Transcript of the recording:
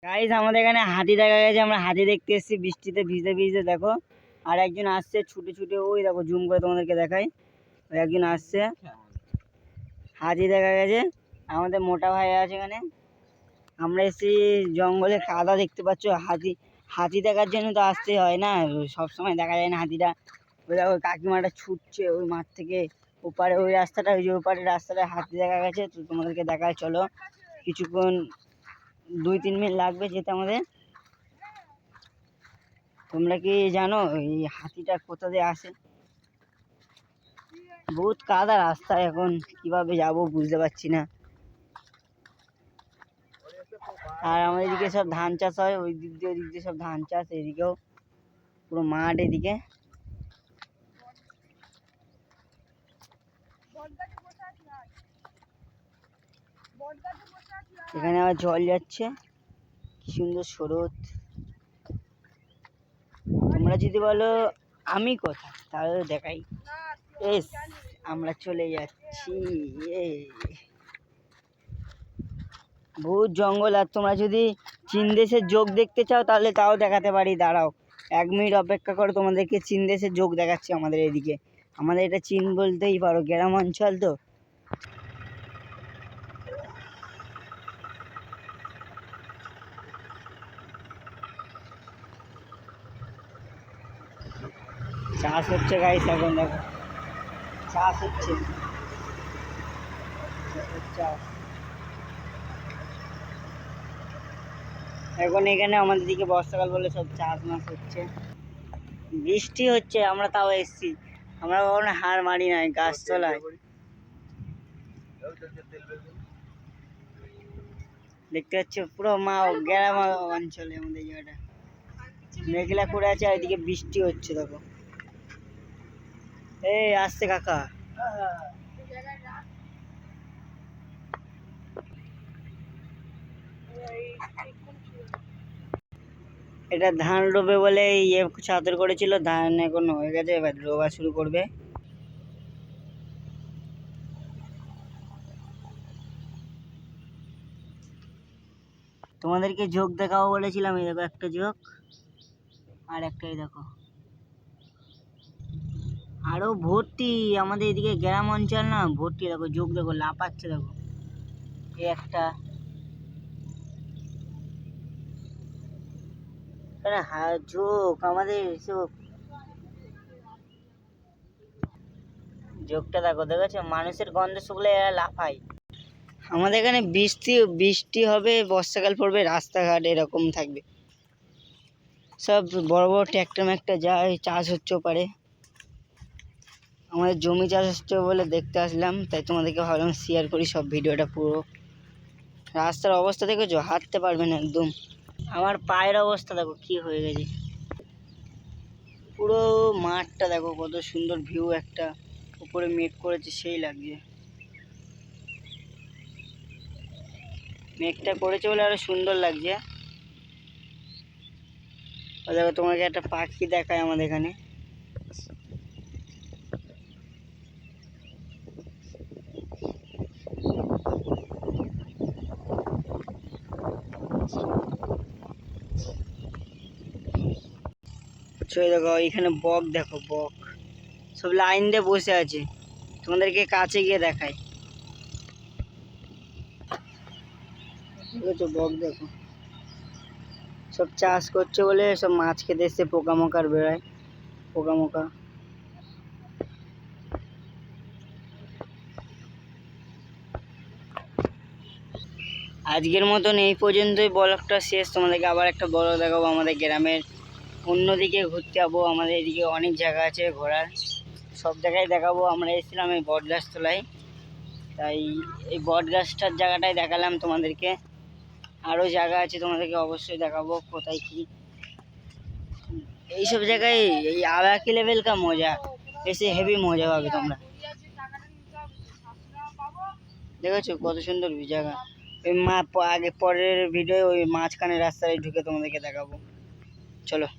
Guys আমাদের এখানে হাতি দেখা গেছে, আমরা হাতি দেখতে এসেছি বৃষ্টিতে ভিজতে ভিজতে। দেখো আর একজন আসছে ছুটে ছুটে, ওই দেখো জুম করে তোমাদেরকে দেখাই, ওই একজন আসছে। হাতি দেখা গেছে, আমাদের মোটা ভাই আছে এখানে। আমরা এসেছি জঙ্গলে, কাদা দেখতে পাচ্ছ। হাতি হাতি দেখার জন্য তো আসতে হয় না, সব সময় দেখা যায় না হাতিটা। ওই দেখো কাকিমাটা ছুটছে ওই মাঠ থেকে ওপারে, ওই রাস্তাটা, ওই যে ওপারের রাস্তাটা হাতি দেখা গেছে। তো তোমাদেরকে দেখায়, চলো কিছুক্ষণ 2-3 মিনিট লাগবে যেতে আমাদের। তোমরা কি জানো এই হাতিটা কোথা দিয়ে আসে? বহুত কাদা রাস্তায়, এখন কিভাবে যাব বুঝতে পারছি না। আর আমাদের এদিকে সব ধান চাষ হয়, ওই দিক দিয়ে ওই দিক দিয়ে সব ধান চাষ, এদিকেও পুরো মাঠ এদিকে। এখানে আবার জল যাচ্ছে, কি সুন্দর স্রোত। তোমরা যদি বলো আমি কোথায়, তাহলে দেখাই। এস আমরা চলে যাচ্ছি, বহুত জঙ্গল। আর তোমরা যদি চীন দেশের যোগ দেখতে চাও তাহলে তাও দেখাতে পারি, দাঁড়াও 1 মিনিট অপেক্ষা করো, তোমাদেরকে চীন দেশের যোগ দেখাচ্ছি আমাদের এদিকে। আমাদের এটা চীন বলতেই পারো, গ্রাম অঞ্চল তো। চাষ হচ্ছে গাইস, এখন দেখো চাষ হচ্ছে, চাষ এখন এখানে আমাদের দিকে বর্ষাকাল বলে সব চাষ মাস হচ্ছে। বৃষ্টি হচ্ছে, আমরা তাও এসছি, আমরা কখনো হার মারি নাই গাছ তলায়। দেখতে পাচ্ছ পুরো গ্রাম অঞ্চলে আমাদের জায়গাটা মেঘলা করে আছে, আর এদিকে বৃষ্টি হচ্ছে। দেখো এই আসছে কাকা। এটা ধান রোবে বলে ইয়ে চাদর করেছিল, ধান এখন হয়ে গেছে, এবার রোবা শুরু করবে। তোমাদেরকে ঝোঁক দেখাবো বলেছিলাম, এই দেখো একটা ঝোঁক, আর একটাই দেখো, আরো ভর্তি। আমাদের এদিকে গ্রাম অঞ্চল না, ভর্তি। দেখো ঝোঁক, দেখো লাফাচ্ছে, দেখো এই একটা ঝোঁক, আমাদের ঝোঁকটা দেখো, দেখেছো মানুষের গন্ধ শুকলে এরা লাফায়। আমাদের এখানে বৃষ্টি বৃষ্টি হবে, বর্ষাকাল পড়বে, রাস্তাঘাট এরকম থাকবে। সব বড় বড় ট্র্যাক্টর ম্যাক্টর যায়, চাষ হচ্ছে পারে। আমাদের জমি চাষ হচ্ছে বলে দেখতে আসলাম, তাই তোমাদেরকে ভাবলাম শেয়ার করি সব ভিডিওটা পুরো। রাস্তার অবস্থা দেখেছো, হাঁটতে পারবে না একদম। আমার পায়ের অবস্থা দেখো কি হয়ে গেছে। পুরো মাঠটা দেখো কত সুন্দর ভিউ, একটা উপরে মেঘ করেছে, সেই লাগছে। মেঘটা করেছে বলে আরো সুন্দর লাগছে। দেখো তোমাকে একটা পাখি দেখায় আমাদের এখানে। দেখো এখানে বক, দেখো বক সব লাইন দিয়ে বসে আছে। তোমাদেরকে কাছে গিয়ে দেখাই, দেখেছো বক, দেখো সব চাষ করছে বলে সব মাছ খেতে এসছে, পোকামাকড় বেড়ায়, পোকামাকড়। আজকের মতন এই পর্যন্তই, ব্লগটা শেষ। তোমাদেরকে আবার একটা ব্লগ দেখাবো আমাদের গ্রামের অন্যদিকে ঘুরতে যাবো। আমাদের এদিকে অনেক জায়গা আছে ঘোরার, সব জায়গায় দেখাবো। আমরা এসেছিলাম এই বটগাছ তলায়, তাই এই বটগাছটার জায়গাটাই দেখালাম তোমাদেরকে। আরও জায়গা আছে, তোমাদেরকে অবশ্যই দেখাবো কোথায় কি। এইসব জায়গায় এই আলাদা লেভেল কা মজা, এসে হেভি মজা পাবে তোমরা। দেখেছো কত সুন্দর জায়গা। ওই আগে পরের ভিডিও ওই মাঝখানে রাস্তায় ঢুকে তোমাদেরকে দেখাবো, চলো।